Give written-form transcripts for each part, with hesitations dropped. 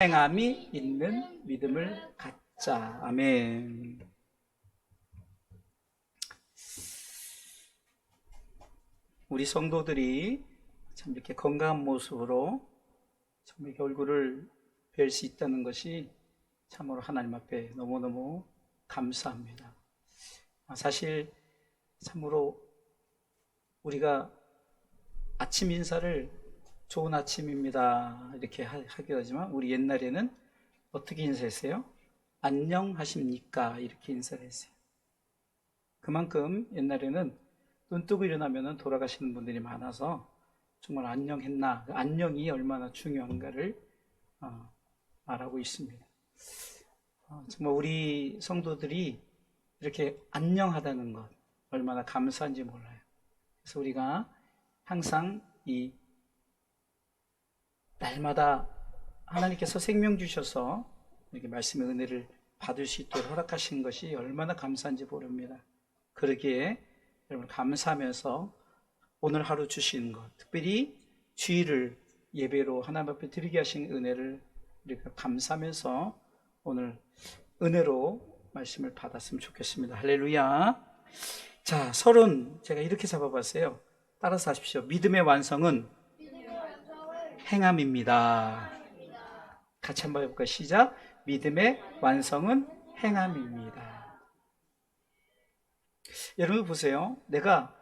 행함이 있는 믿음을 갖자. 아멘. 우리 성도들이 참 이렇게 건강한 모습으로 참 이렇게 얼굴을 뵐 수 있다는 것이 참으로 하나님 앞에 너무너무 감사합니다. 사실 참으로 우리가 아침 인사를 좋은 아침입니다 이렇게 하기도 하지만 우리 옛날에는 어떻게 인사했어요? 안녕하십니까 이렇게 인사를 했어요. 그만큼 옛날에는 눈 뜨고 일어나면 돌아가시는 분들이 많아서 정말 안녕했나, 안녕이 얼마나 중요한가를 말하고 있습니다. 정말 우리 성도들이 이렇게 안녕하다는 것 얼마나 감사한지 몰라요. 그래서 우리가 항상 이 날마다 하나님께서 생명 주셔서 이렇게 말씀의 은혜를 받을 수 있도록 허락하신 것이 얼마나 감사한지 모릅니다. 그러기에 여러분 감사하면서 오늘 하루 주신 것, 특별히 주일을 예배로 하나님 앞에 드리게 하신 은혜를 우리가 감사하면서 오늘 은혜로 말씀을 받았으면 좋겠습니다. 할렐루야. 자, 서론 제가 이렇게 잡아봤어요. 따라서 하십시오. 믿음의 완성은 행함입니다. 같이 한번 해볼까요? 시작. 믿음의 완성은 행함입니다. 여러분 보세요. 내가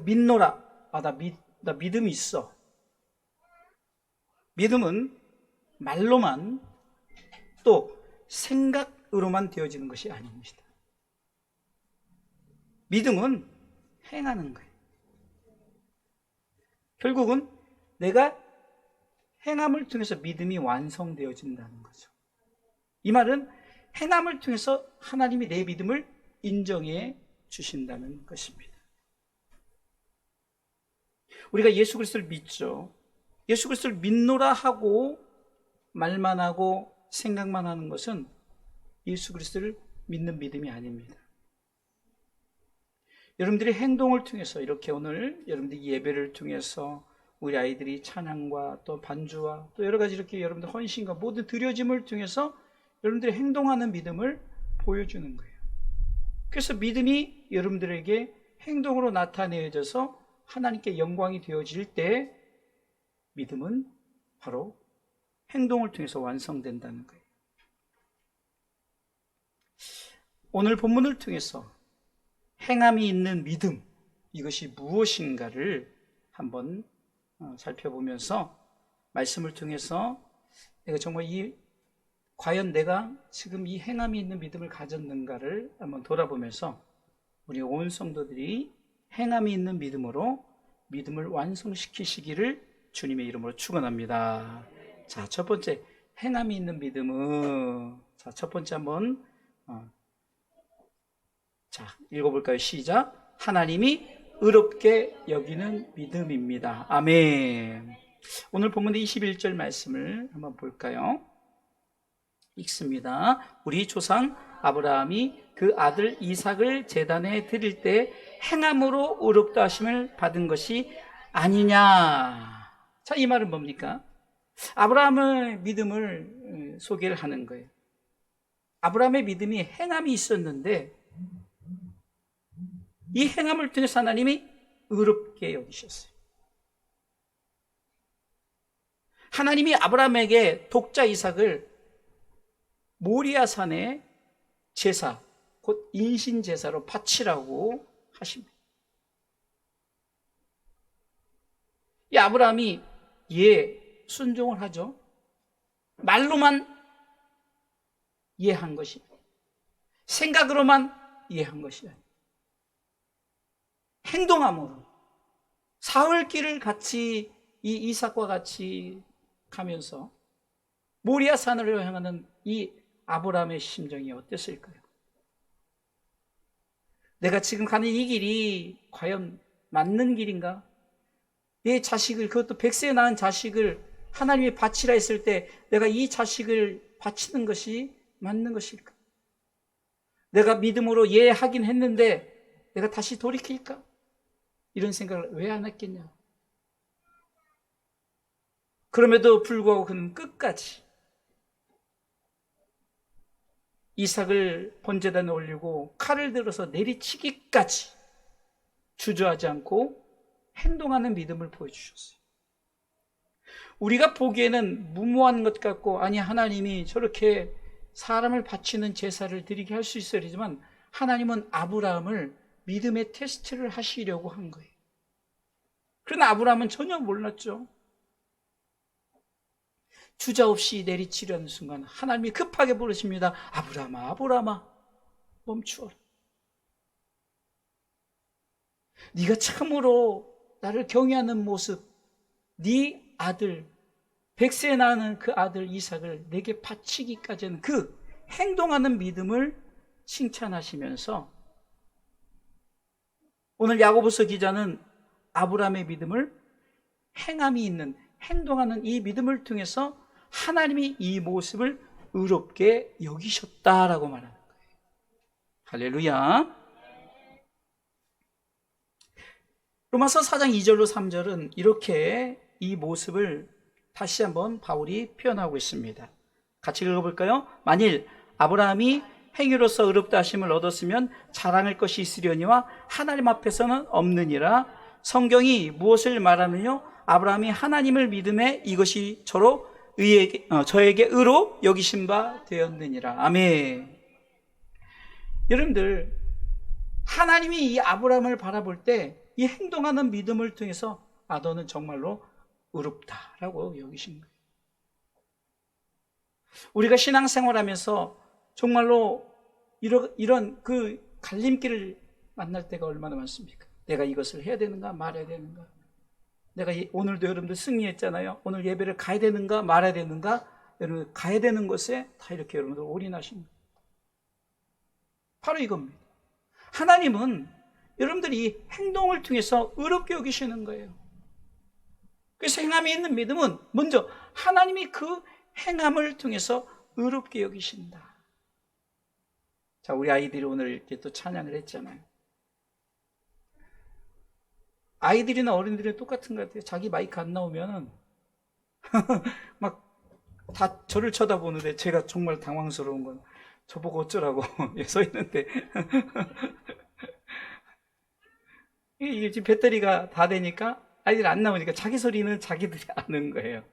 믿노라. 나 믿음이 있어. 믿음은 말로만 또 생각으로만 되어지는 것이 아닙니다. 믿음은 행하는 거예요. 결국은 내가 행함을 통해서 믿음이 완성되어진다는 거죠. 이 말은 행함을 통해서 하나님이 내 믿음을 인정해 주신다는 것입니다. 우리가 예수 그리스도를 믿죠. 예수 그리스도를 믿노라 하고 말만 하고 생각만 하는 것은 예수 그리스도를 믿는 믿음이 아닙니다. 여러분들이 행동을 통해서 이렇게 오늘 여러분들이 예배를 통해서 우리 아이들이 찬양과 또 반주와 또 여러 가지 이렇게 여러분들 헌신과 모든 드려짐을 통해서 여러분들이 행동하는 믿음을 보여주는 거예요. 그래서 믿음이 여러분들에게 행동으로 나타내어져서 하나님께 영광이 되어질 때 믿음은 바로 행동을 통해서 완성된다는 거예요. 오늘 본문을 통해서 행함이 있는 믿음, 이것이 무엇인가를 한번 살펴보면서 말씀을 통해서 내가 정말 과연 내가 지금 이 행함이 있는 믿음을 가졌는가를 한번 돌아보면서 우리 온 성도들이 행함이 있는 믿음으로 믿음을 완성시키시기를 주님의 이름으로 축원합니다. 자, 첫 번째 행함이 있는 믿음은 첫 번째 한번 읽어볼까요? 시작. 하나님이 의롭게 여기는 믿음입니다. 아멘. 오늘 본문의 21절 말씀을 한번 볼까요? 읽습니다. 우리 조상 아브라함이 그 아들 이삭을 제단에 드릴 때 행함으로 의롭다 하심을 받은 것이 아니냐. 자, 이 말은 뭡니까? 아브라함의 믿음을 소개를 하는 거예요. 아브라함의 믿음이 행함이 있었는데 이 행함을 통해서 하나님이 의롭게 여기셨어요. 하나님이 아브라함에게 독자 이삭을 모리아산의 제사, 곧 인신제사로 바치라고 하십니다. 이 아브라함이 순종을 하죠. 말로만 이해한 것이, 생각으로만 이해한 것이 아니에요. 행동함으로 사흘길을 같이 이 이삭과 같이 가면서 모리아 산으로 향하는 이 아브라함의 심정이 어땠을까요? 내가 지금 가는 이 길이 과연 맞는 길인가? 내 자식을, 그것도 100세에 낳은 자식을 하나님이 바치라 했을 때 내가 이 자식을 바치는 것이 맞는 것일까? 내가 믿음으로 하긴 했는데 내가 다시 돌이킬까? 이런 생각을 왜 안 했겠냐? 그럼에도 불구하고 그는 끝까지 이삭을 번제단에 올리고 칼을 들어서 내리치기까지 주저하지 않고 행동하는 믿음을 보여주셨어요. 우리가 보기에는 무모한 것 같고, 아니 하나님이 저렇게 사람을 바치는 제사를 드리게 할 수 있어야 되지만, 하나님은 아브라함을 믿음의 테스트를 하시려고 한 거예요. 그러나 아브라함은 전혀 몰랐죠. 주저없이 내리치려는 순간 하나님이 급하게 부르십니다. 아브라함아, 아브라함아, 멈추어라. 네가 참으로 나를 경외하는 모습, 네 아들, 100세 나는 그 아들 이삭을 내게 바치기까지 하는 그 행동하는 믿음을 칭찬하시면서, 오늘 야고보서 기자는 아브라함의 믿음을 행함이 있는, 행동하는 이 믿음을 통해서 하나님이 이 모습을 의롭게 여기셨다라고 말하는 거예요. 할렐루야. 로마서 4장 2절로 3절은 이렇게 이 모습을 다시 한번 바울이 표현하고 있습니다. 같이 읽어볼까요? 만일 아브라함이 행위로서 의롭다 하심을 얻었으면 자랑할 것이 있으려니와 하나님 앞에서는 없느니라. 성경이 무엇을 말하느냐? 아브라함이 하나님을 믿음에 이것이 저에게 의로 여기신 바 되었느니라. 아멘. 여러분들, 하나님이 이 아브라함을 바라볼 때 이 행동하는 믿음을 통해서 너는 정말로 의롭다라고 여기신 거예요. 우리가 신앙생활하면서 정말로 이런 그 갈림길을 만날 때가 얼마나 많습니까? 내가 이것을 해야 되는가 말아야 되는가? 내가 오늘도 여러분들 승리했잖아요. 오늘 예배를 가야 되는가 말아야 되는가? 여러분 가야 되는 것에 다 이렇게 여러분들 올인하십니다. 바로 이겁니다. 하나님은 여러분들이 행동을 통해서 의롭게 여기시는 거예요. 그래서 행함이 있는 믿음은 먼저 하나님이 그 행함을 통해서 의롭게 여기신다. 자, 우리 아이들이 오늘 이렇게 또 찬양을 했잖아요. 아이들이나 어른들이 똑같은 것 같아요. 자기 마이크 안 나오면 막 다 저를 쳐다보는데, 제가 정말 당황스러운 건 저보고 어쩌라고 서 있는데 이게 지금 배터리가 다 되니까 아이들이 안 나오니까 자기 소리는 자기들이 아는 거예요.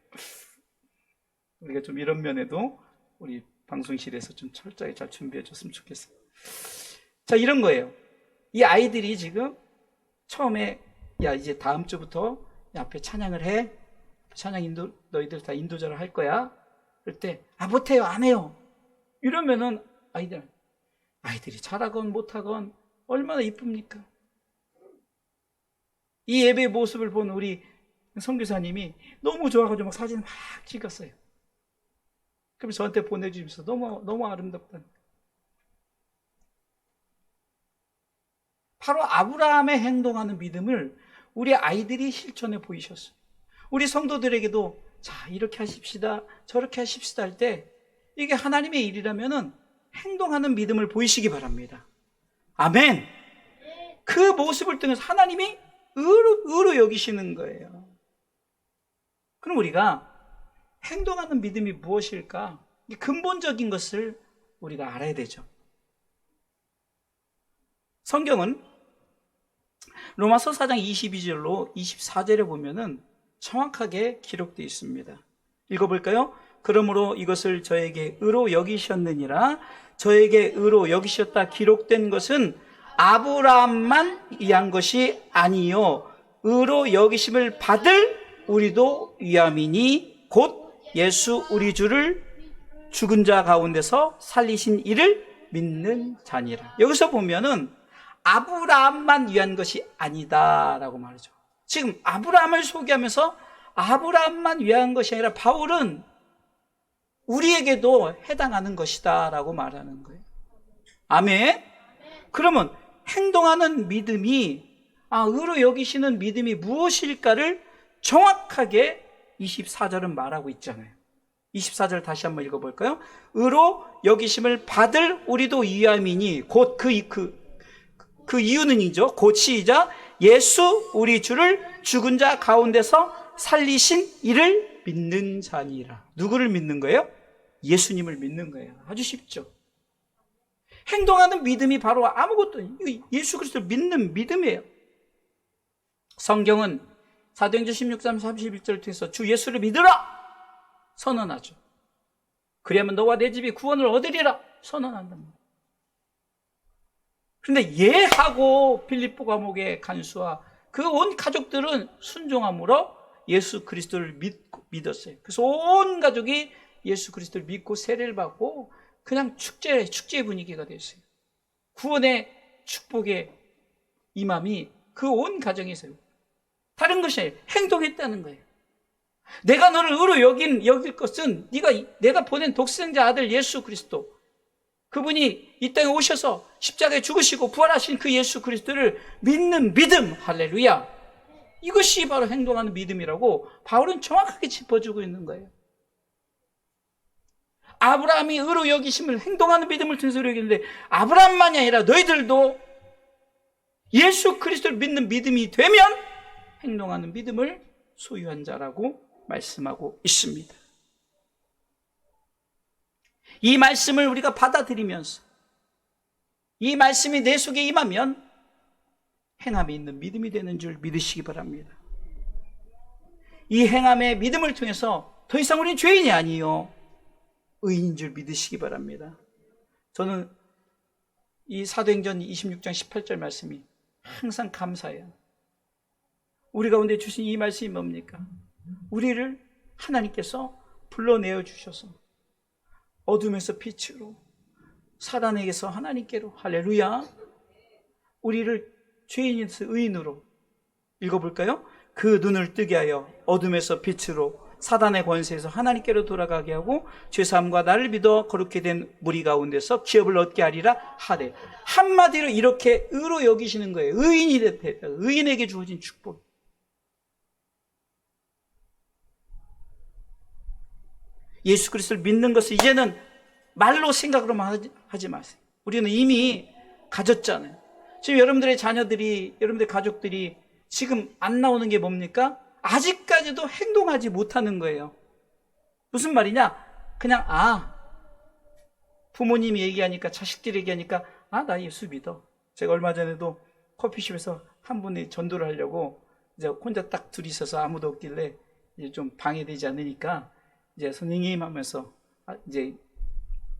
우리가 좀 이런 면에도 우리 방송실에서 좀 철저히 잘 준비해 줬으면 좋겠어요. 자, 이런 거예요. 이 아이들이 지금 처음에 야, 이제 다음 주부터 앞에 찬양을 해. 찬양 너희들 다 인도자를 할 거야. 그럴 때 못해요, 안 해요. 이러면은 아이들이 잘하건 못하건 얼마나 이쁩니까? 이 예배의 모습을 본 우리 선교사님이 너무 좋아가지고 막 사진 막 찍었어요. 그럼 저한테 보내주면서 너무 아름답다. 바로 아브라함의 행동하는 믿음을 우리 아이들이 실천해 보이셨어요. 우리 성도들에게도 자, 이렇게 하십시다, 저렇게 하십시다 할 때 이게 하나님의 일이라면은 행동하는 믿음을 보이시기 바랍니다. 아멘. 그 모습을 통해서 하나님이 의로 여기시는 거예요. 그럼 우리가 행동하는 믿음이 무엇일까? 근본적인 것을 우리가 알아야 되죠. 성경은 로마서 4장 22절로 24절에 보면은 정확하게 기록되어 있습니다. 읽어볼까요? 그러므로 이것을 저에게 의로 여기셨느니라. 저에게 의로 여기셨다 기록된 것은 아브라함만 위한 것이 아니요 의로 여기심을 받을 우리도 위함이니 곧 예수 우리 주를 죽은 자 가운데서 살리신 이를 믿는 자니라. 여기서 보면은 아브라함만 위한 것이 아니다라고 말하죠. 지금 아브라함을 소개하면서 아브라함만 위한 것이 아니라 바울은 우리에게도 해당하는 것이다라고 말하는 거예요. 아멘. 그러면 행동하는 믿음이 의로 여기시는 믿음이 무엇일까를 정확하게 24절은 말하고 있잖아요. 24절 다시 한번 읽어볼까요? 의로 여기심을 받을 우리도 위함이니 곧 그 이유는이죠. 곧 시작 예수 우리 주를 죽은 자 가운데서 살리신 이를 믿는 자니라. 누구를 믿는 거예요? 예수님을 믿는 거예요. 아주 쉽죠. 행동하는 믿음이 바로 아무것도 예수 그리스도를 믿는 믿음이에요. 성경은 사도행전 16장 31절을 통해서 주 예수를 믿으라 선언하죠. 그리하면 너와 내 집이 구원을 얻으리라 선언한답니다. 그런데 예하고 빌립보 감옥의 간수와 그 온 가족들은 순종함으로 예수 그리스도를 믿었어요. 그래서 온 가족이 예수 그리스도를 믿고 세례를 받고 그냥 축제 분위기가 됐어요. 구원의 축복의 임함이 그 온 가정에 있어요. 다른 것이 아니에요. 행동했다는 거예요. 내가 너를 의로 여길 것은 내가 보낸 독생자 아들 예수 그리스도, 그분이 이 땅에 오셔서 십자가에 죽으시고 부활하신 그 예수 그리스도를 믿는 믿음, 할렐루야. 이것이 바로 행동하는 믿음이라고 바울은 정확하게 짚어주고 있는 거예요. 아브라함이 의로 여기심을 행동하는 믿음을 통해서 의로 여기는데, 아브라함만이 아니라 너희들도 예수 그리스도를 믿는 믿음이 되면 행동하는 믿음을 소유한 자라고 말씀하고 있습니다. 이 말씀을 우리가 받아들이면서 이 말씀이 내 속에 임하면 행함이 있는 믿음이 되는 줄 믿으시기 바랍니다. 이 행함의 믿음을 통해서 더 이상 우리는 죄인이 아니요 의인인 줄 믿으시기 바랍니다. 저는 이 사도행전 26장 18절 말씀이 항상 감사해요. 우리 가운데 주신 이 말씀이 뭡니까? 우리를 하나님께서 불러내어 주셔서 어둠에서 빛으로, 사단에게서 하나님께로, 할렐루야, 우리를 죄인에서 의인으로, 읽어볼까요? 그 눈을 뜨게 하여 어둠에서 빛으로, 사단의 권세에서 하나님께로 돌아가게 하고 죄사함과 나를 믿어 거룩게 된 무리 가운데서 기업을 얻게 하리라 하되, 한마디로 이렇게 의로 여기시는 거예요. 의인이 됐다. 의인에게 주어진 축복. 예수 그리스도를 믿는 것을 이제는 말로 생각으로만 하지 마세요. 우리는 이미 가졌잖아요. 지금 여러분들의 자녀들이, 여러분들의 가족들이 지금 안 나오는 게 뭡니까? 아직까지도 행동하지 못하는 거예요. 무슨 말이냐? 그냥 부모님이 얘기하니까, 자식들이 얘기하니까 나 예수 믿어. 제가 얼마 전에도 커피숍에서 한 분이 전도를 하려고 이제 혼자 딱 둘이 있어서 아무도 없길래 이제 좀 방해되지 않으니까 이제 선생님 하면서 이제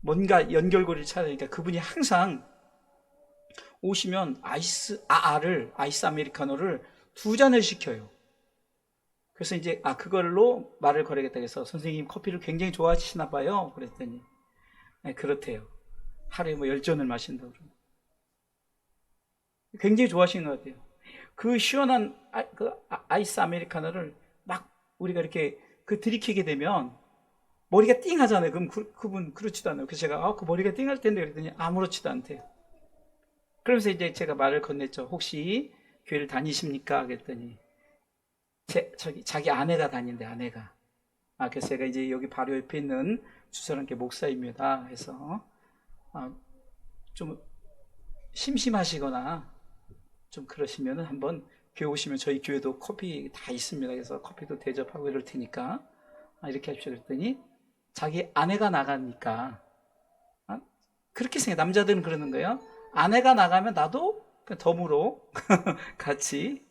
뭔가 연결고리를 찾으니까 그분이 항상 오시면 아이스 아메리카노를 2잔을 시켜요. 그래서 이제 그걸로 말을 걸어야겠다 해서, 선생님 커피를 굉장히 좋아하시나 봐요. 그랬더니 네, 그렇대요. 하루에 10잔을 마신다고 그러고. 굉장히 좋아하시는 것 같아요. 그 시원한 아이스 아메리카노를 막 우리가 이렇게 들이키게 되면 머리가 띵 하잖아요. 그럼 그분 그렇지도 않아요. 그래서 제가 그 머리가 띵할 텐데 그랬더니 아무렇지도 않대요. 그러면서 이제 제가 말을 건넸죠. 혹시 교회를 다니십니까? 그랬더니 자기 아내가 다닌대, 아내가. 그래서 제가 이제 여기 바로 옆에 있는 주사랑교회 목사입니다 해서 좀 심심하시거나 좀 그러시면은 한번 교회 오시면 저희 교회도 커피 다 있습니다. 그래서 커피도 대접하고 이럴 테니까 이렇게 하십시오. 그랬더니 자기 아내가 나가니까 그렇게 생각해. 남자들은 그러는 거예요. 아내가 나가면 나도 덤으로 같이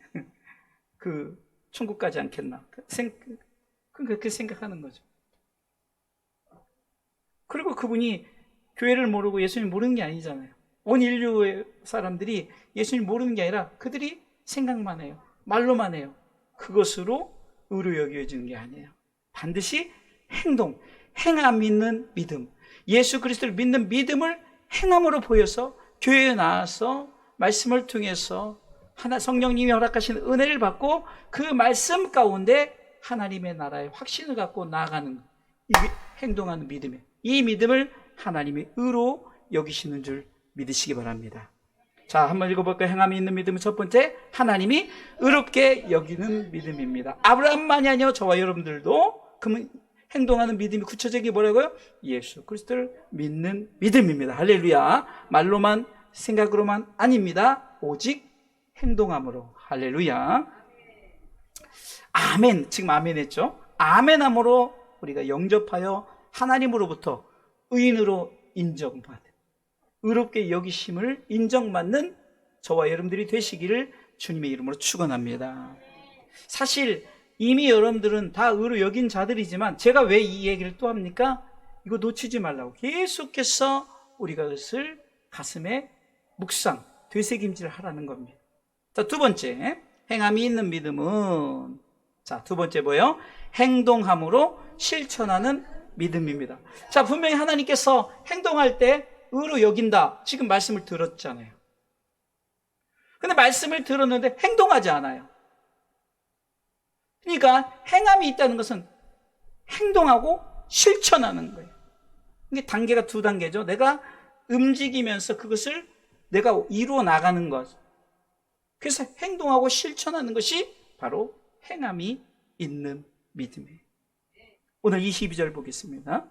천국 가지 않겠나. 그렇게 생각하는 거죠. 그리고 그분이 교회를 모르고 예수님 모르는 게 아니잖아요. 온 인류의 사람들이 예수님 모르는 게 아니라 그들이 생각만 해요. 말로만 해요. 그것으로 의로 여겨지는 게 아니에요. 반드시 행함 있는 믿음, 예수 그리스도를 믿는 믿음을 행함으로 보여서 교회에 나와서 말씀을 통해서 성령님이 허락하신 은혜를 받고 그 말씀 가운데 하나님의 나라의 확신을 갖고 나아가는, 행동하는 믿음이에요. 이 믿음을 하나님이 의로 여기시는 줄 믿으시기 바랍니다. 자, 한번 읽어볼까요? 행함이 있는 믿음은 첫 번째, 하나님이 의롭게 여기는 믿음입니다. 아브라함만이 아니요 저와 여러분들도 그러면 행동하는 믿음이 구체적이 뭐라고요? 예수 그리스도를 믿는 믿음입니다. 할렐루야. 말로만 생각으로만 아닙니다. 오직 행동함으로. 할렐루야. 아멘. 지금 아멘 했죠? 아멘함으로 우리가 영접하여 하나님으로부터 의인으로 인정받은, 의롭게 여기심을 인정받는 저와 여러분들이 되시기를 주님의 이름으로 축원합니다. 사실 이미 여러분들은 다 의로 여긴 자들이지만 제가 왜 이 얘기를 또 합니까? 이거 놓치지 말라고 계속해서 우리가 그것을 가슴에 묵상, 되새김질 하라는 겁니다. 자, 두 번째, 행함이 있는 믿음은, 자, 두 번째 뭐예요? 행동함으로 실천하는 믿음입니다. 자, 분명히 하나님께서 행동할 때 의로 여긴다, 지금 말씀을 들었잖아요. 근데 말씀을 들었는데 행동하지 않아요. 그러니까 행함이 있다는 것은 행동하고 실천하는 거예요. 이게 단계가 두 단계죠. 내가 움직이면서 그것을 내가 이루어 나가는 것. 그래서 행동하고 실천하는 것이 바로 행함이 있는 믿음이에요. 오늘 22절 보겠습니다.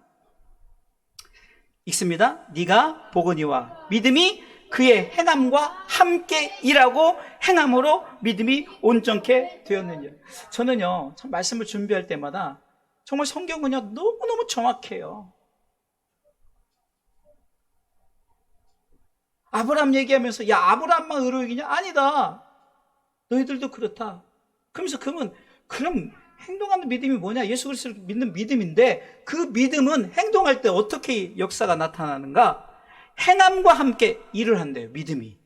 읽습니다. 네가 보거니와 믿음이 그의 행함과 함께 일하고 행함으로 믿음이 온전케 되었느니라. 저는요, 참 말씀을 준비할 때마다 정말 성경은요 너무너무 정확해요. 아브라함 얘기하면서 야, 아브라함만 의로 여기냐? 아니다. 너희들도 그렇다. 그러면 그럼 행동하는 믿음이 뭐냐? 예수 그리스도를 믿는 믿음인데 그 믿음은 행동할 때 어떻게 역사가 나타나는가? 행함과 함께 일을 한대요, 믿음이.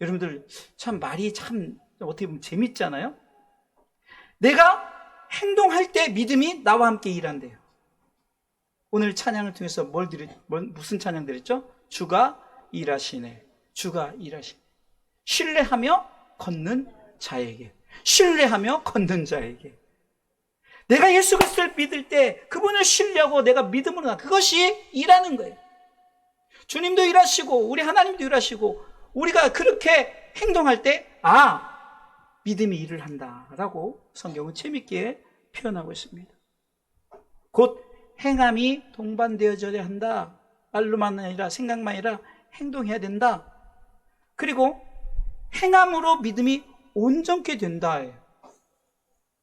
여러분들 참 말이 참 어떻게 보면 재밌잖아요. 내가 행동할 때 믿음이 나와 함께 일한대요. 오늘 찬양을 통해서 무슨 찬양 드렸죠? 주가 일하시네. 주가 일하시네. 신뢰하며 걷는 자에게, 신뢰하며 걷는 자에게. 내가 예수 그리스도를 믿을 때 그분을 신뢰하고 내가 믿음으로 나, 그것이 일하는 거예요. 주님도 일하시고 우리 하나님도 일하시고 우리가 그렇게 행동할 때 믿음이 일을 한다라고 성경은 재밌게 표현하고 있습니다. 곧 행함이 동반되어져야 한다. 말로만 아니라 생각만 아니라 행동해야 된다. 그리고 행함으로 믿음이 온전케 된다.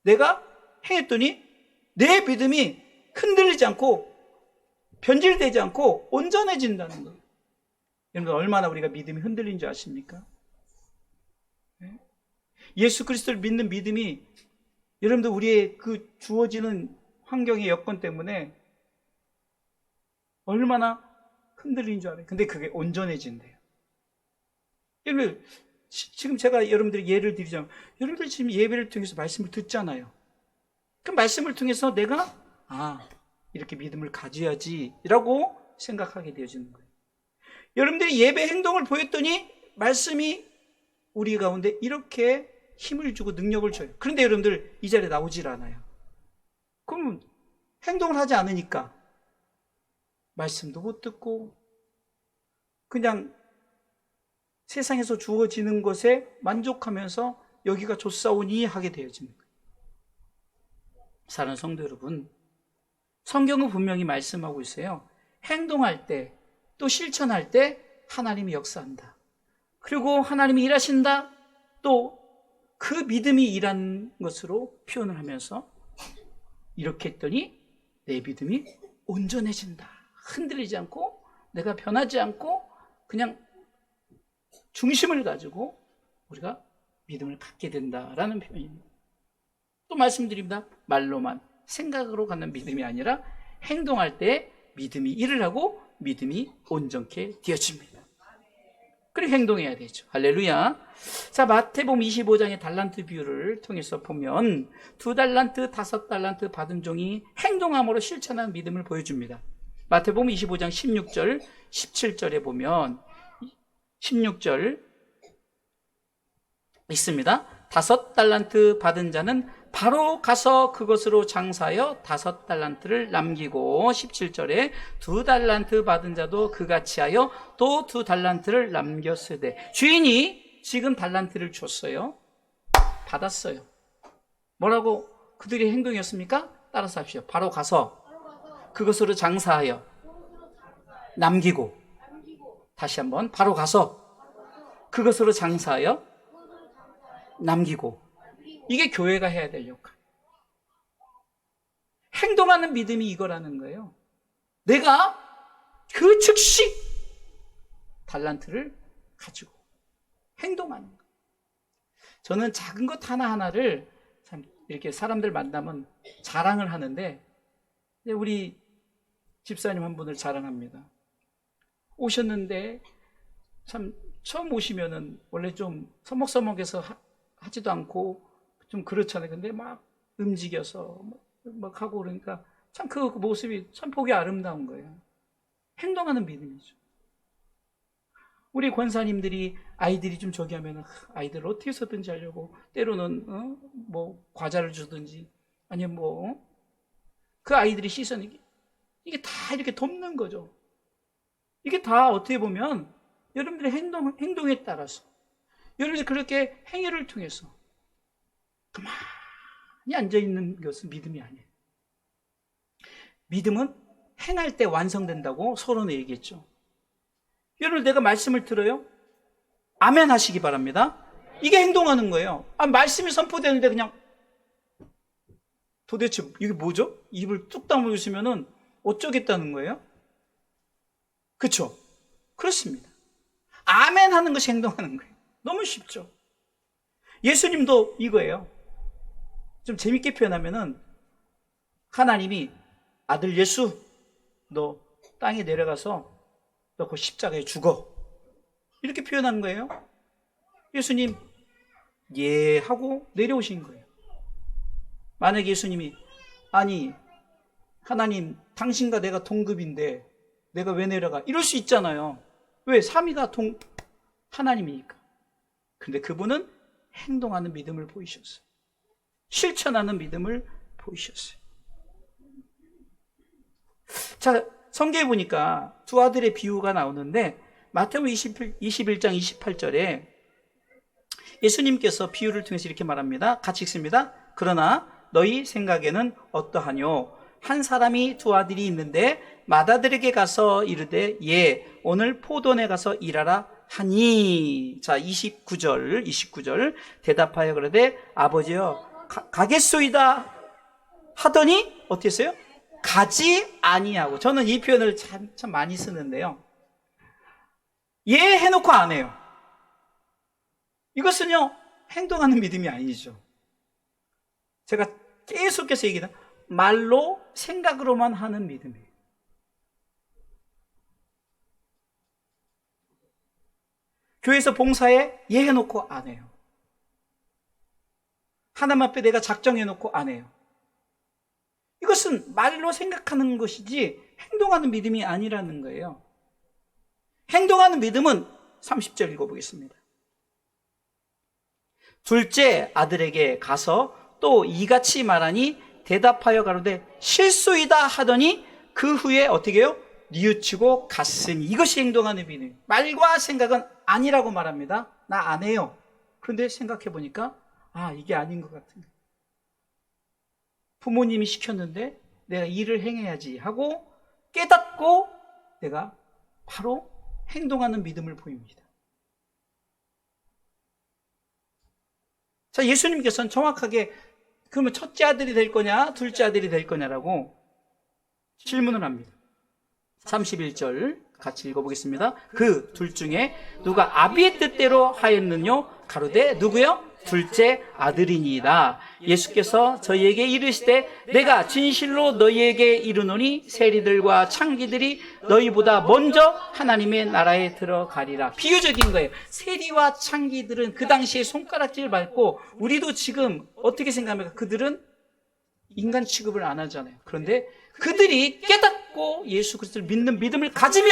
내가 행했더니 내 믿음이 흔들리지 않고 변질되지 않고 온전해진다는 거예요. 여러분, 얼마나 우리가 믿음이 흔들린 줄 아십니까? 예수 그리스도를 믿는 믿음이 여러분들 우리의 그 주어지는 환경의 여건 때문에 얼마나 흔들린 줄 알아요. 근데 그게 온전해진대요. 여러분, 지금 제가 여러분들이 예를 드리자면, 여러분들 지금 예배를 통해서 말씀을 듣잖아요. 그 말씀을 통해서 내가 이렇게 믿음을 가져야지라고 생각하게 되어지는 거예요. 여러분들이 예배 행동을 보였더니 말씀이 우리 가운데 이렇게 힘을 주고 능력을 줘요. 그런데 여러분들 이 자리에 나오질 않아요. 그럼 행동을 하지 않으니까 말씀도 못 듣고 그냥 세상에서 주어지는 것에 만족하면서 여기가 좋사오니 하게 되어지는 거예요. 사랑하는 성도 여러분, 성경은 분명히 말씀하고 있어요. 행동할 때 또 실천할 때 하나님이 역사한다. 그리고 하나님이 일하신다. 또 그 믿음이 일하는 것으로 표현을 하면서 이렇게 했더니 내 믿음이 온전해진다. 흔들리지 않고 내가 변하지 않고 그냥 중심을 가지고 우리가 믿음을 갖게 된다라는 표현입니다. 또 말씀드립니다. 말로만 생각으로 갖는 믿음이 아니라 행동할 때 믿음이 일을 하고 믿음이 온전케 되어집니다. 그리고 행동해야 되죠. 할렐루야. 자, 마태복음 25장의 달란트 비유를 통해서 보면 2달란트, 5달란트 받은 종이 행동함으로 실천한 믿음을 보여줍니다. 마태복음 25장 16절, 17절에 보면 16절 있습니다. 5달란트 받은 자는 바로 가서 그것으로 장사하여 5달란트를 남기고 17절에 2달란트 받은 자도 그같이 하여 또 2달란트를 남겼으되 주인이 지금 달란트를 줬어요. 받았어요. 뭐라고 그들의 행동이었습니까? 따라서 합시다. 바로 가서 그것으로 장사하여 남기고, 다시 한번 바로 가서 그것으로 장사하여 남기고. 이게 교회가 해야 될 역할. 행동하는 믿음이 이거라는 거예요. 내가 그 즉시 달란트를 가지고 행동하는 거예요. 저는 작은 것 하나하나를 참 이렇게 사람들 만나면 자랑을 하는데, 우리 집사님 한 분을 자랑합니다. 오셨는데 참 처음 오시면은 원래 좀 서먹서먹해서 하지도 않고 좀 그렇잖아요. 근데 막 움직여서 막 하고 그러니까 참 그 모습이 참 보기 아름다운 거예요. 행동하는 믿음이죠. 우리 권사님들이 아이들이 좀 저기 하면 아이들을 어떻게 해서든지 하려고 때로는 뭐 과자를 주든지 아니면 뭐 그 아이들이 시선이 이게 다 이렇게 돕는 거죠. 이게 다 어떻게 보면 여러분들의 행동에 따라서 여러분들이 그렇게 행위를 통해서 가만히 앉아있는 것은 믿음이 아니에요. 믿음은 행할 때 완성된다고 서론에 얘기했죠. 여러분, 내가 말씀을 들어요? 아멘 하시기 바랍니다. 이게 행동하는 거예요. 말씀이 선포되는데 그냥 도대체 이게 뭐죠? 입을 뚝 다물으시면은 어쩌겠다는 거예요? 그렇죠? 그렇습니다. 아멘 하는 것이 행동하는 거예요. 너무 쉽죠? 예수님도 이거예요. 좀 재밌게 표현하면은 하나님이 아들 예수, 너 땅에 내려가서 너 그 십자가에 죽어. 이렇게 표현한 거예요. 예수님, 예 하고 내려오신 거예요. 만약에 예수님이, 아니, 하나님, 당신과 내가 동급인데 내가 왜 내려가? 이럴 수 있잖아요. 왜? 삼위가 하나님이니까. 근데 그분은 행동하는 믿음을 보이셨어요. 실천하는 믿음을 보이셨어요. 자, 성경에 보니까 두 아들의 비유가 나오는데 마태복음 21장 28절에 예수님께서 비유를 통해서 이렇게 말합니다. 같이 읽습니다. 그러나 너희 생각에는 어떠하뇨? 한 사람이 두 아들이 있는데 맏아들에게 가서 이르되 예, 오늘 포도원에 가서 일하라 하니. 자, 29절 대답하여 그러되 아버지여 가겠소이다 하더니 어떻게 했어요? 가지 아니하고. 저는 이 표현을 참 많이 쓰는데요. 예 해놓고 안 해요. 이것은요, 행동하는 믿음이 아니죠. 제가 계속해서 얘기해요. 말로 생각으로만 하는 믿음이에요. 교회에서 봉사에 예 해놓고 안 해요. 하나님 앞에 내가 작정해놓고 안 해요. 이것은 말로 생각하는 것이지 행동하는 믿음이 아니라는 거예요. 행동하는 믿음은 30절 읽어보겠습니다. 둘째 아들에게 가서 또 이같이 말하니 대답하여 가로되 실소이다 하더니 그 후에 어떻게 해요? 뉘우치고 갔으니. 이것이 행동하는 믿음이에요. 말과 생각은 아니라고 말합니다. 나 안 해요. 그런데 생각해 보니까 이게 아닌 것 같은 거예요. 부모님이 시켰는데 내가 일을 행해야지 하고 깨닫고 내가 바로 행동하는 믿음을 보입니다. 자, 예수님께서는 정확하게 그러면 첫째 아들이 될 거냐 둘째 아들이 될 거냐라고 질문을 합니다. 31절 같이 읽어보겠습니다. 그 둘 중에 누가 아비의 뜻대로 하였느뇨? 가로되 누구요? 둘째 아들이니이다. 예수께서 저희에게 이르시되 내가 진실로 너희에게 이르노니 세리들과 창기들이 너희보다 먼저 하나님의 나라에 들어가리라. 비유적인 거예요. 세리와 창기들은 그 당시에 손가락질 밟고, 우리도 지금 어떻게 생각합니까? 그들은 인간 취급을 안 하잖아요. 그런데 그들이 깨닫고 예수 그리스도를 믿는 믿음을 가지면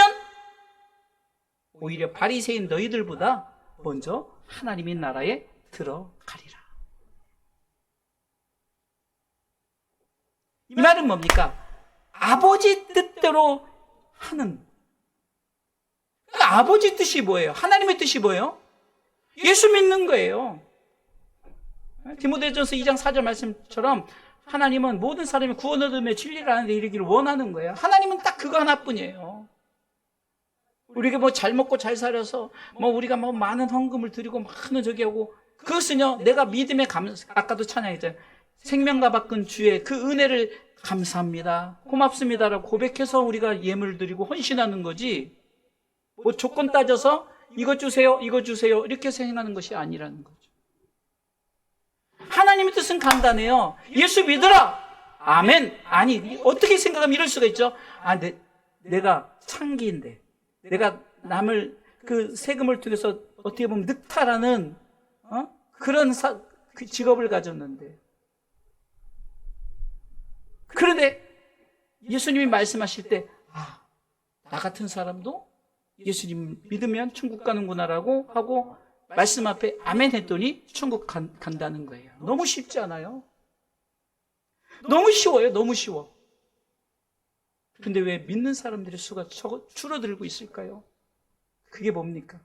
오히려 바리새인 너희들보다 먼저 하나님의 나라에 들어가리라. 이 말은 뭡니까? 아버지 뜻대로 하는. 그러니까 아버지 뜻이 뭐예요? 하나님의 뜻이 뭐예요? 예수 믿는 거예요. 디모데전서 2장 4절 말씀처럼 하나님은 모든 사람이 구원 얻으며 진리를 아는 데 이르기를 원하는 거예요. 하나님은 딱 그거 하나뿐이에요. 우리가 뭐 잘 먹고 잘 살아서 뭐 우리가 뭐 많은 헌금을 드리고 많은 저기 하고, 그것은요 내가 믿음의 아까도 찬양했잖아요. 생명과 바꾼 주의 그 은혜를 감사합니다, 고맙습니다라고 고백해서 우리가 예물을 드리고 헌신하는 거지, 뭐 조건 따져서 이거 주세요, 이거 주세요 이렇게 생각하는 것이 아니라는 거죠. 하나님의 뜻은 간단해요. 예수 믿어라. 아멘. 아니, 어떻게 생각하면 이럴 수가 있죠. 내가 창기인데, 내가 남을 그 세금을 통해서 어떻게 보면 늑탈하는 그런 그 직업을 가졌는데, 그런데 예수님이 말씀하실 때 나 같은 사람도 예수님 믿으면 천국 가는구나라고 하고 말씀 앞에 아멘 했더니 천국 간다는 거예요. 너무 쉽지 않아요? 너무 쉬워요. 너무 쉬워. 근데 왜 믿는 사람들의 수가 줄어들고 있을까요? 그게 뭡니까?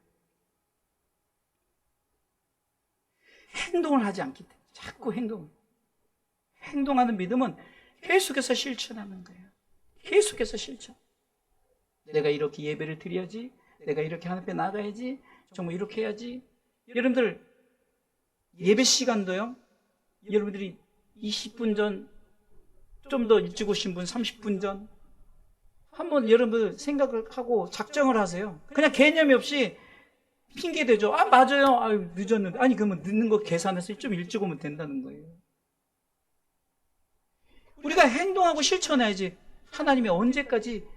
행동을 하지 않기 때문에. 자꾸 행동하는 믿음은 계속해서 실천하는 거예요. 계속해서 실천. 내가 이렇게 예배를 드려야지, 내가 이렇게 하나님 앞에 나가야지, 정말 이렇게 해야지. 여러분들 예배 시간도요, 여러분들이 20분 전, 좀 더 일찍 오신 분 30분 전 한번 여러분 생각을 하고 작정을 하세요. 그냥 개념이 없이 핑계 대죠. 맞아요. 늦었는데. 아니, 그러면 늦는 거 계산해서 좀 일찍 오면 된다는 거예요. 우리가 행동하고 실천해야지. 하나님이 언제까지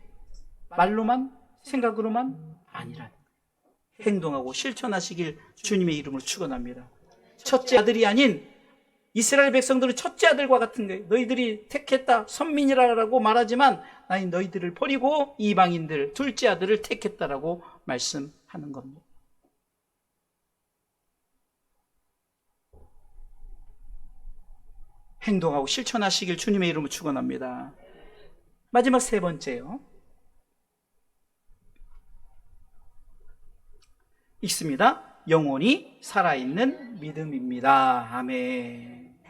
말로만, 생각으로만 아니라는 거예요. 행동하고 실천하시길 주님의 이름으로 축원합니다. 첫째 아들이 아닌 이스라엘 백성들은 첫째 아들과 같은 거예요. 너희들이 택했다, 선민이라고 말하지만 나는 너희들을 버리고 이방인들, 둘째 아들을 택했다라고 말씀하는 겁니다. 행동하고 실천하시길 주님의 이름으로 축원합니다. 마지막 세 번째요. 읽습니다. 영원히 살아있는 믿음입니다. 아멘.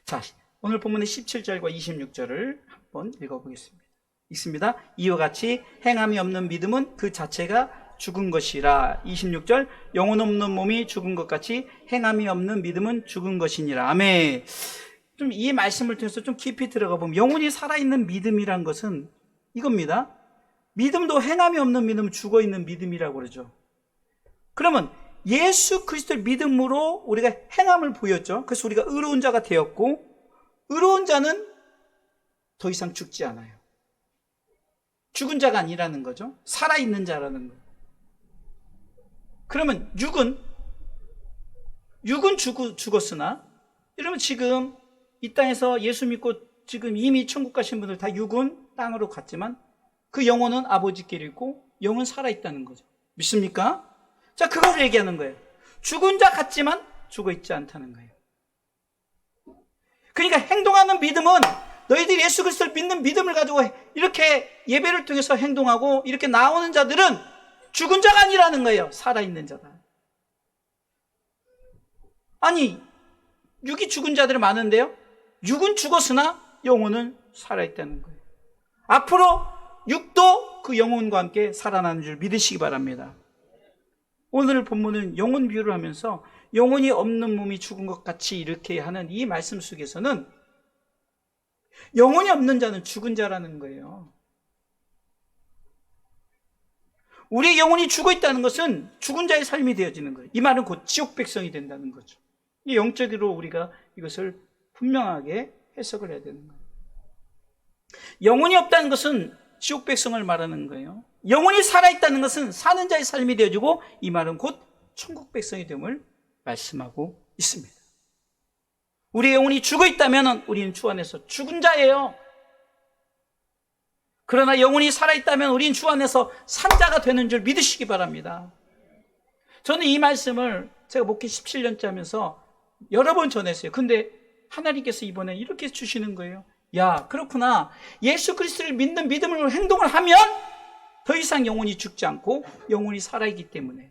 자, 오늘 본문의 17절과 26절을 한번 읽어보겠습니다. 읽습니다. 이와 같이 행함이 없는 믿음은 그 자체가 죽은 것이라. 26절, 영혼 없는 몸이 죽은 것 같이 행함이 없는 믿음은 죽은 것이니라. 아멘. 좀 이 말씀을 통해서 좀 깊이 들어가 보면 영혼이 살아있는 믿음이란 것은 이겁니다. 믿음도 행함이 없는 믿음은 죽어있는 믿음이라고 그러죠. 그러면 예수 그리스도의 믿음으로 우리가 행함을 보였죠. 그래서 우리가 의로운 자가 되었고, 의로운 자는 더 이상 죽지 않아요. 죽은 자가 아니라는 거죠. 살아있는 자라는 거예요. 그러면 육은 죽었으나, 여러분 지금 이 땅에서 예수 믿고 지금 이미 천국 가신 분들 다 육은 땅으로 갔지만 그 영혼은 아버지께로 있고 영은 살아있다는 거죠. 믿습니까? 자, 그걸 얘기하는 거예요. 죽은 자 같지만 죽어있지 않다는 거예요. 그러니까 행동하는 믿음은 너희들이 예수 그리스도를 믿는 믿음을 가지고 이렇게 예배를 통해서 행동하고 이렇게 나오는 자들은 죽은 자가 아니라는 거예요. 살아있는 자다. 아니, 육이 죽은 자들이 많은데요, 육은 죽었으나 영혼은 살아있다는 거예요. 앞으로 육도 그 영혼과 함께 살아나는 줄 믿으시기 바랍니다. 오늘 본문은 영혼 비유를 하면서 영혼이 없는 몸이 죽은 것 같이 이렇게 하는 이 말씀 속에서는 영혼이 없는 자는 죽은 자라는 거예요. 우리의 영혼이 죽어 있다는 것은 죽은 자의 삶이 되어지는 거예요. 이 말은 곧 지옥 백성이 된다는 거죠. 이 영적으로 우리가 이것을 분명하게 해석을 해야 되는 거예요. 영혼이 없다는 것은 지옥 백성을 말하는 거예요. 영혼이 살아있다는 것은 사는 자의 삶이 되어지고, 이 말은 곧 천국 백성이 됨을 말씀하고 있습니다. 우리의 영혼이 죽어 있다면 우리는 주 안에서 죽은 자예요. 그러나 영혼이 살아있다면 우리는 주 안에서 산 자가 되는 줄 믿으시기 바랍니다. 저는 이 말씀을 제가 목회 17년째 하면서 여러 번 전했어요. 근데 하나님께서 이번에 이렇게 주시는 거예요. 야, 그렇구나. 예수 그리스도를 믿는 믿음으로 행동을 하면 더 이상 영혼이 죽지 않고 영혼이 살아있기 때문에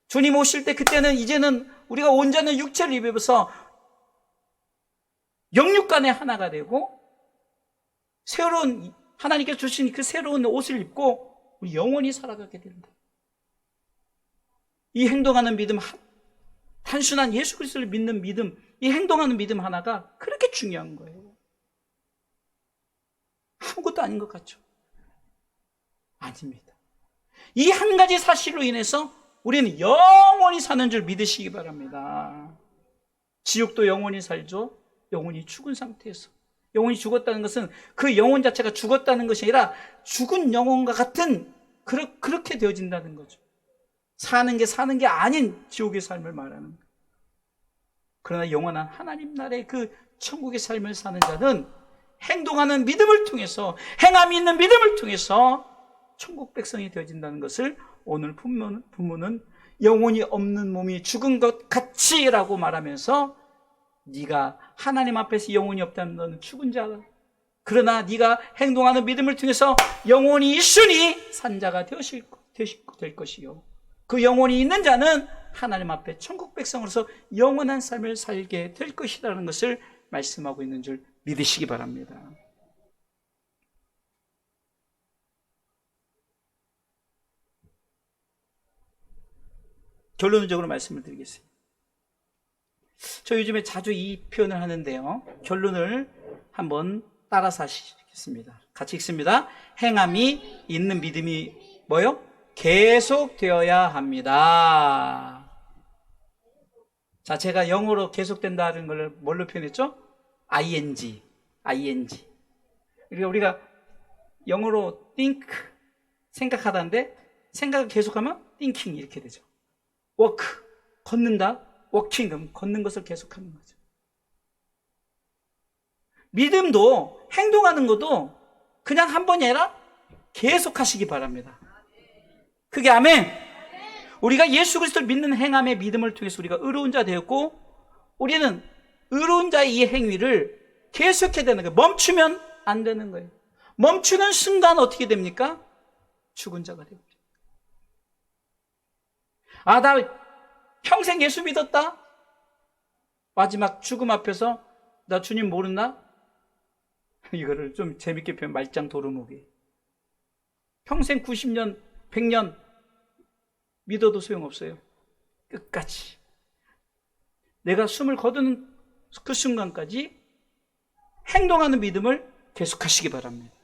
주님 오실 때 그때는 이제는 우리가 온전한 육체를 입어서 영육간에 하나가 되고 새로운 하나님께서 주신 그 새로운 옷을 입고 우리 영원히 살아가게 된다. 이 행동하는 믿음 단순한 예수 그리스도를 믿는 믿음, 이 행동하는 믿음 하나가 그렇게 중요한 거예요. 아무것도 아닌 것 같죠? 아닙니다. 이 한 가지 사실로 인해서 우리는 영원히 사는 줄 믿으시기 바랍니다. 지옥도 영원히 살죠. 영원히 죽은 상태에서. 영혼이 죽었다는 것은 그 영혼 자체가 죽었다는 것이 아니라 죽은 영혼과 같은 그렇게 되어진다는 거죠. 사는 게 아닌 지옥의 삶을 말하는 거예요. 그러나 영원한 하나님 나라의 그 천국의 삶을 사는 자는 행동하는 믿음을 통해서, 행함이 있는 믿음을 통해서 천국 백성이 되어진다는 것을 오늘 본문은 영혼이 없는 몸이 죽은 것 같이라고 말하면서, 네가 하나님 앞에서 영혼이 없다면 너는 죽은 자다. 그러나 네가 행동하는 믿음을 통해서 영혼이 있으니 산자가 될 것이요, 그 영혼이 있는 자는 하나님 앞에 천국 백성으로서 영원한 삶을 살게 될 것이라는 것을 말씀하고 있는 줄 믿으시기 바랍니다. 결론적으로 말씀을 드리겠습니다. 저 요즘에 자주 이 표현을 하는데요, 결론을 한번 따라서 하시겠습니다. 같이 읽습니다. 행함이 있는 믿음이 뭐요? 계속되어야 합니다. 자, 제가 영어로 계속된다는 걸 뭘로 표현했죠? ing. 그러니까 우리가 영어로 think, 생각하다인데 생각을 계속하면 thinking 이렇게 되죠. walk, 걷는다. walking, 그럼 걷는 것을 계속하는 거죠. 믿음도, 행동하는 것도 그냥 한 번이 아니라 계속 하시기 바랍니다. 그게 아멘. 우리가 예수 그리스도를 믿는 행함의 믿음을 통해서 우리가 의로운 자 되었고, 우리는 의로운 자의 이 행위를 계속해야 되는 거예요. 멈추면 안 되는 거예요. 멈추는 순간 어떻게 됩니까? 죽은 자가 됩니다. 아, 나 평생 예수 믿었다? 마지막 죽음 앞에서 나 주님 모르나? 이거를 좀 재밌게 표현, 말짱 도루묵이. 평생 90년, 100년 믿어도 소용없어요. 끝까지. 내가 숨을 거두는 그 순간까지 행동하는 믿음을 계속하시기 바랍니다.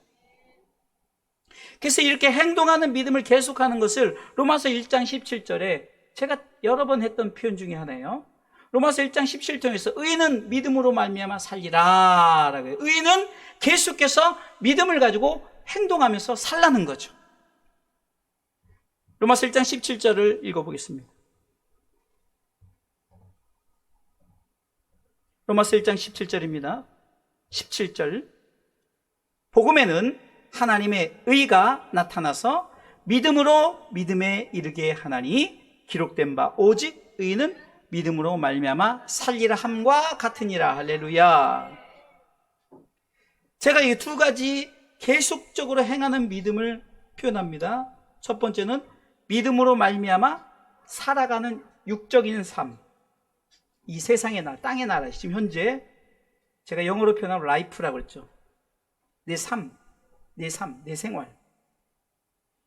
그래서 이렇게 행동하는 믿음을 계속하는 것을 로마서 1장 17절에 제가 여러 번 했던 표현 중에 하나예요. 로마서 1장 17절에서 의인은 믿음으로 말미암아 살리라 라고 해요. 의인은 계속해서 믿음을 가지고 행동하면서 살라는 거죠. 로마서 1장 17절을 읽어보겠습니다. 로마서 1장 17절입니다. 17절. 복음에는 하나님의 의가 나타나서 믿음으로 믿음에 이르게 하나니 기록된 바 오직 의인은 믿음으로 말미암아 살리라 함과 같으니라. 할렐루야. 제가 이 두 가지 계속적으로 행하는 믿음을 표현합니다. 첫 번째는 믿음으로 말미암아 살아가는 육적인 삶, 이 세상의 나라, 땅의 나라, 지금 현재 제가 영어로 표현하면 라이프라고 그랬죠. 내 삶, 내 생활.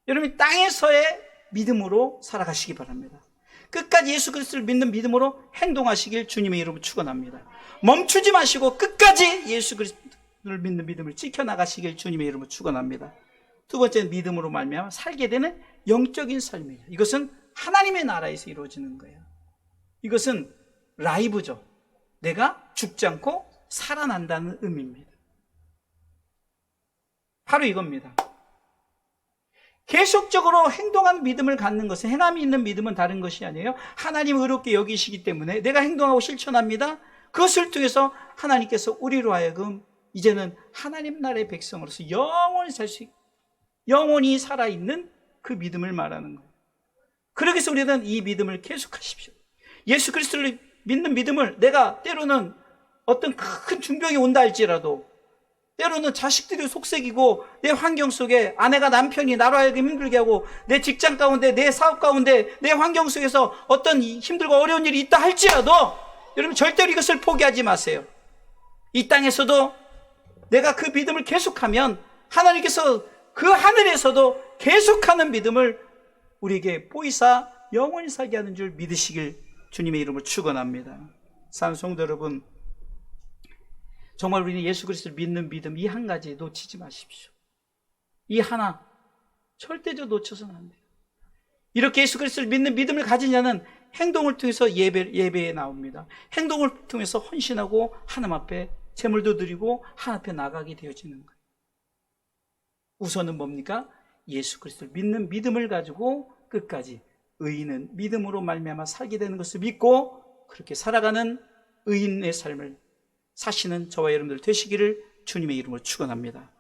여러분 땅에서의 믿음으로 살아가시기 바랍니다. 끝까지 예수 그리스도를 믿는 믿음으로 행동하시길 주님의 이름으로 축원합니다. 멈추지 마시고 끝까지 예수 그리스도를 믿는 믿음을 지켜나가시길 주님의 이름으로 축원합니다. 두 번째는 믿음으로 말미암아 살게 되는 영적인 삶이에요. 이것은 하나님의 나라에서 이루어지는 거예요. 이것은 라이브죠. 내가 죽지 않고 살아난다는 의미입니다. 바로 이겁니다. 계속적으로 행동하는 믿음을 갖는 것은, 행함이 있는 믿음은 다른 것이 아니에요. 하나님 의롭게 여기시기 때문에 내가 행동하고 실천합니다. 그것을 통해서 하나님께서 우리로 하여금 이제는 하나님 나라의 백성으로서 영원히 살아있는 그 믿음을 말하는 거예요. 그러기 위해서 우리는 이 믿음을 계속하십시오. 예수 그리스도를 믿는 믿음을, 내가 때로는 어떤 큰 중병이 온다 할지라도, 때로는 자식들이 속색이고 내 환경 속에 아내가 남편이 나로 하여금 힘들게 하고, 내 직장 가운데, 내 사업 가운데, 내 환경 속에서 어떤 힘들고 어려운 일이 있다 할지라도 여러분 절대로 이것을 포기하지 마세요. 이 땅에서도 내가 그 믿음을 계속하면 하나님께서 그 하늘에서도 계속하는 믿음을 우리에게 보이사 영원히 살게 하는 줄 믿으시길 주님의 이름으로 축원합니다. 사랑하는 성도 여러분, 정말 우리는 예수 그리스도를 믿는 믿음 이 한 가지 놓치지 마십시오. 이 하나 절대로 놓쳐서는 안 돼요. 이렇게 예수 그리스도를 믿는 믿음을 가진 자는 행동을 통해서 예배에 나옵니다. 행동을 통해서 헌신하고 하나님 앞에 제물도 드리고 하나님 앞에 나가게 되어지는 거예요. 우선은 뭡니까? 예수 그리스도를 믿는 믿음을 가지고 끝까지 의인은 믿음으로 말미암아 살게 되는 것을 믿고 그렇게 살아가는 의인의 삶을 사시는 저와 여러분들 되시기를 주님의 이름으로 축원합니다.